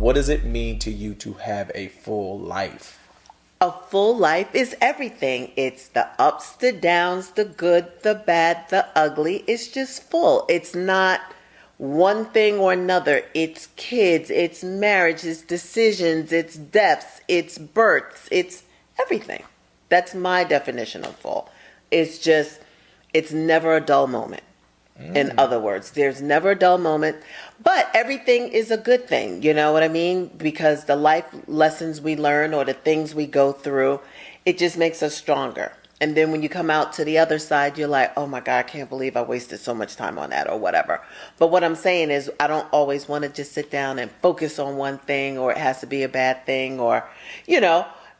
what does it mean to you to have a full life? A full life is everything. It's the ups, the downs, the good, the bad, the ugly. It's just full. It's not one thing or another. It's kids, it's marriage, it's decisions, it's deaths, it's births, it's everything. That's my definition of full. It's just, it's never a dull moment. In other words, there's never a dull moment, but everything is a good thing. You know what I mean? Because the life lessons we learn or the things we go through, it just makes us stronger. And then when you come out to the other side, you're like, oh my God, I can't believe I wasted so much time on that or whatever. But what I'm saying is I don't always want to just sit down and focus on one thing, or it has to be a bad thing, or,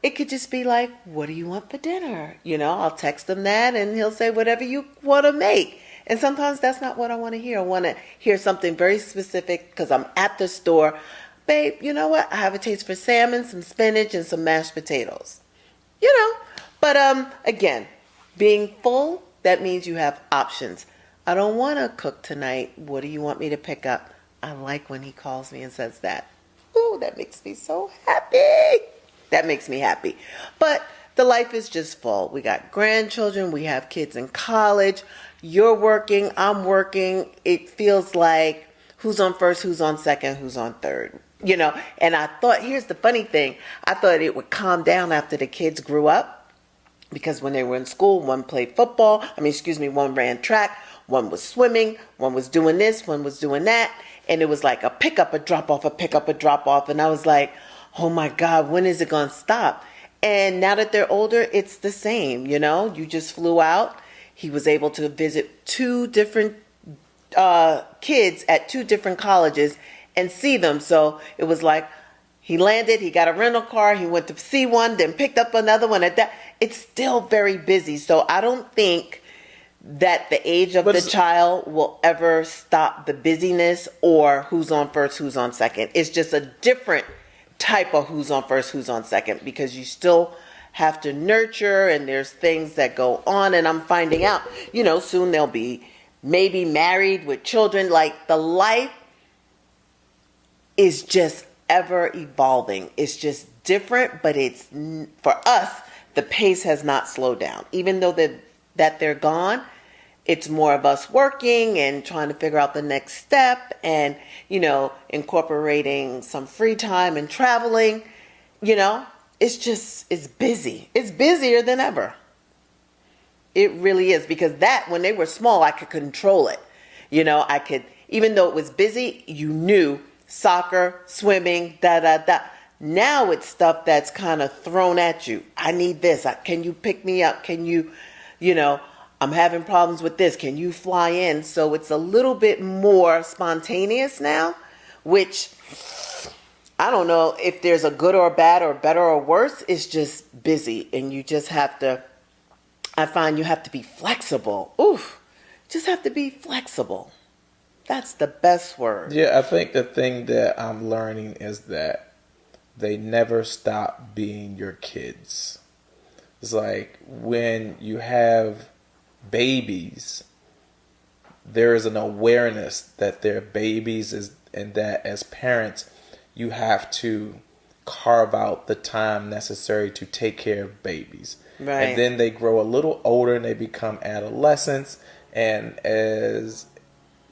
it could just be like, what do you want for dinner? I'll text him that and he'll say whatever you want to make. And sometimes that's not what I want to hear. I want to hear something very specific because I'm at the store. Babe, you know what? I have a taste for salmon, some spinach, and some mashed potatoes. But again, being full, that means you have options. I don't want to cook tonight. What do you want me to pick up? I like when he calls me and says that. Ooh, that makes me so happy. That makes me happy. But the life is just full. We got grandchildren. We have kids in college. You're working. I'm working. It feels like who's on first, who's on second, who's on third. And I thought, here's the funny thing. I thought it would calm down after the kids grew up. Because when they were in school, one played football. One ran track. One was swimming. One was doing this. One was doing that. And it was like a pick up, a drop off, a pick up, a drop off. And I was like, oh my God, when is it going to stop? And now that they're older, it's the same. You just flew out. He was able to visit two different kids at two different colleges and see them. So it was like he landed, he got a rental car, he went to see one, then picked up another one at that. It's still very busy. So I don't think that the age of the child will ever stop the busyness or who's on first, who's on second. It's just a different type of who's on first, who's on second, because you still have to nurture and there's things that go on. And I'm finding out, soon they'll be maybe married with children. Like the life is just ever evolving. It's just different, but it's for us, the pace has not slowed down. Even though that they're gone, it's more of us working and trying to figure out the next step and, incorporating some free time and traveling, it's busy. It's busier than ever. It really is, because when they were small, I could control it. I could, even though it was busy, knew soccer, swimming, Now it's stuff that's kind of thrown at you. I need this. Can you pick me up? Can you, I'm having problems with this. Can you fly in? So it's a little bit more spontaneous now, which I don't know if there's a good or bad or better or worse. It's just busy, and you just have to, I find you have to be flexible. Just have to be flexible. That's the best word. Yeah, I think the thing that I'm learning is that they never stop being your kids. It's like when you have babies, there is an awareness that they're babies, and that as parents, you have to carve out the time necessary to take care of babies. Right. And then they grow a little older and they become adolescents. And as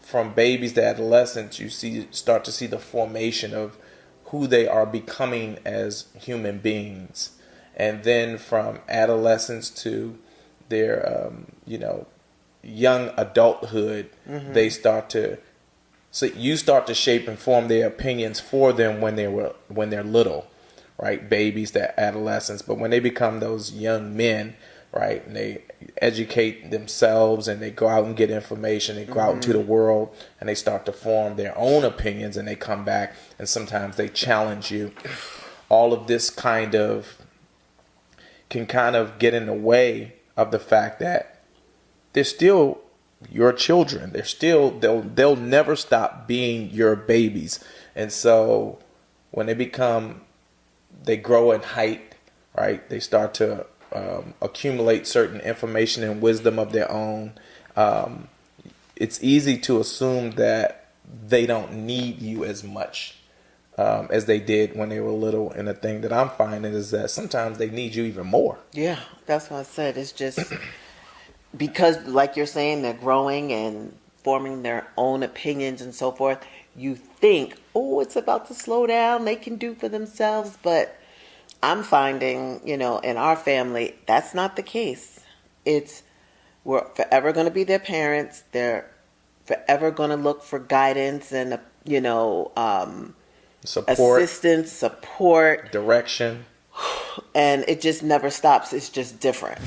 from babies to adolescents, you start to see the formation of who they are becoming as human beings. And then from adolescence to their, young adulthood, they start to, so you start to shape and form their opinions for them when they're little, right? Babies to adolescents. But when they become those young men, right, and they educate themselves and they go out and get information, they go out into the world and they start to form their own opinions, and they come back and sometimes they challenge you. All of this kind of can kind of get in the way of the fact that they're still your children. They'll never stop being your babies. And so when they grow in height, right, they start to accumulate certain information and wisdom of their own. It's easy to assume that they don't need you as much as they did when they were little. And the thing that I'm finding is that sometimes they need you even more. Yeah, that's what I said. It's just because, like you're saying, they're growing and forming their own opinions and so forth. You think, oh, it's about to slow down. They can do for themselves. But I'm finding, in our family, that's not the case. We're forever going to be their parents. They're forever going to look for guidance and, Support, assistance, support, direction. and it just never stops. It's just different.